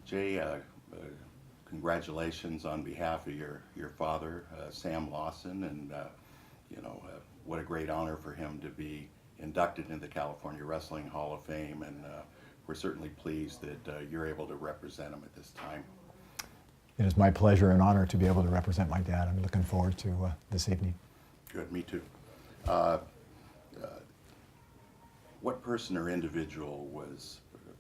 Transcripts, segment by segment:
Jay, congratulations on behalf of your father, Sam Lawson, and what a great honor for him to be inducted into the California Wrestling Hall of Fame, and we're certainly pleased that you're able to represent him at this time. It is my pleasure and honor to be able to represent my dad. I'm looking forward to this evening. Good, me too. What person or individual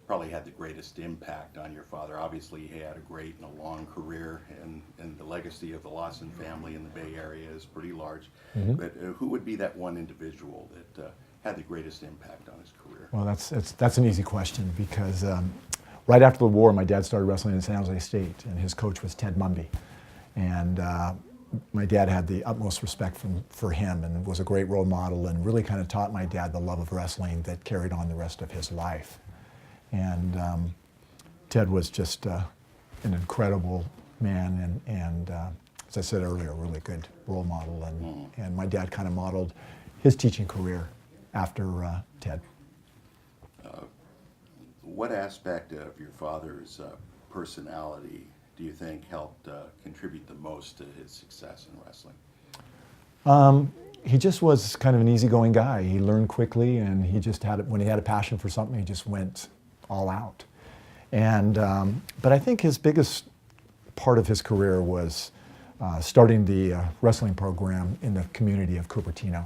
probably had the greatest impact on your father? Obviously, he had a great and a long career, and the legacy of the Lawson family in the Bay Area is pretty large. Mm-hmm. But who would be that one individual that had the greatest impact on his career? Well, that's an easy question because right after the war, my dad started wrestling in San Jose State, and his coach was Ted Mumby. And my dad had the utmost respect for him and was a great role model and really kind of taught my dad the love of wrestling that carried on the rest of his life. And Ted was just an incredible man and as I said earlier, a really good role model. And my dad kind of modeled his teaching career after Ted. What aspect of your father's personality do you think helped contribute the most to his success in wrestling? He just was kind of an easygoing guy. He learned quickly, and he just when he had a passion for something, he just went all out. And but I think his biggest part of his career was starting the wrestling program in the community of Cupertino,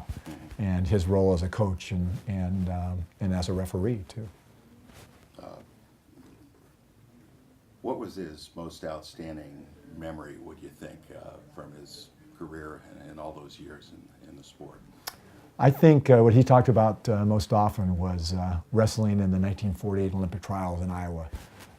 and his role as a coach and as a referee too. What was his most outstanding memory, would you think, from his career and all those years in the sport? I think what he talked about most often was wrestling in the 1948 Olympic trials in Iowa.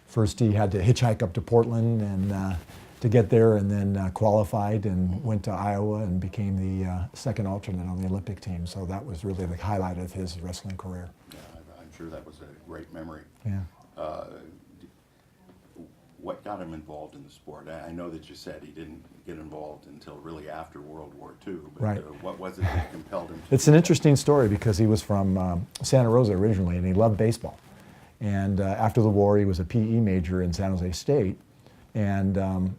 First, he had to hitchhike up to Portland and to get there, and then qualified and went to Iowa and became the second alternate on the Olympic team. So that was really the highlight of his wrestling career. Yeah, I'm sure that was a great memory. Yeah. What got him involved in the sport? I know that you said he didn't get involved until really after World War II, but right. What was it that compelled him to It's an interesting story because he was from Santa Rosa originally, and he loved baseball. And after the war, he was a PE major in San Jose State, and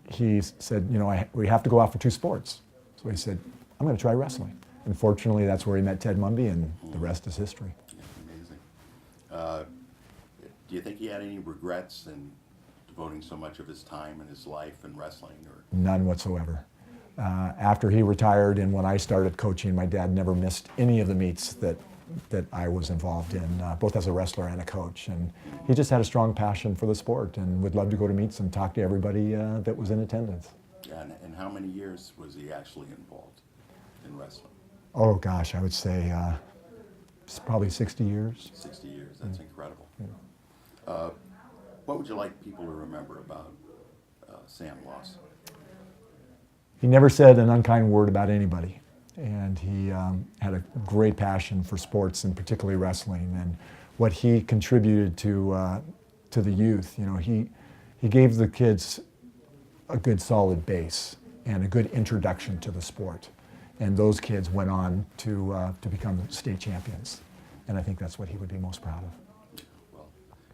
he said, we have to go out for two sports. So he said, I'm going to try wrestling. And fortunately, that's where he met Ted Mumby, and the rest is history. Yeah, amazing. Do you think he had any regrets in devoting so much of his time and his life in wrestling? Or? None whatsoever. After he retired and when I started coaching, my dad never missed any of the meets that I was involved in, both as a wrestler and a coach. And he just had a strong passion for the sport and would love to go to meets and talk to everybody that was in attendance. Yeah, and how many years was he actually involved in wrestling? Oh gosh, I would say it's probably 60 years. 60 years, that's incredible. Yeah. What would you like people to remember about Sam Lawson? He never said an unkind word about anybody, and he had a great passion for sports and particularly wrestling. And what he contributed to the youth, he gave the kids a good solid base and a good introduction to the sport. And those kids went on to become state champions, and I think that's what he would be most proud of.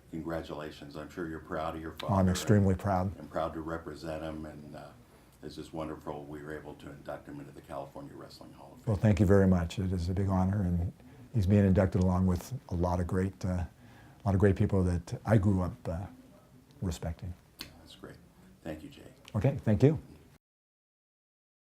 Congratulations. I'm sure you're proud of your father. I'm extremely proud. And proud to represent him, and it's just wonderful we were able to induct him into the California Wrestling Hall of Fame. Well, thank you very much. It is a big honor, and he's being inducted along with a lot of great people that I grew up respecting. That's great. Thank you, Jay. Okay, thank you.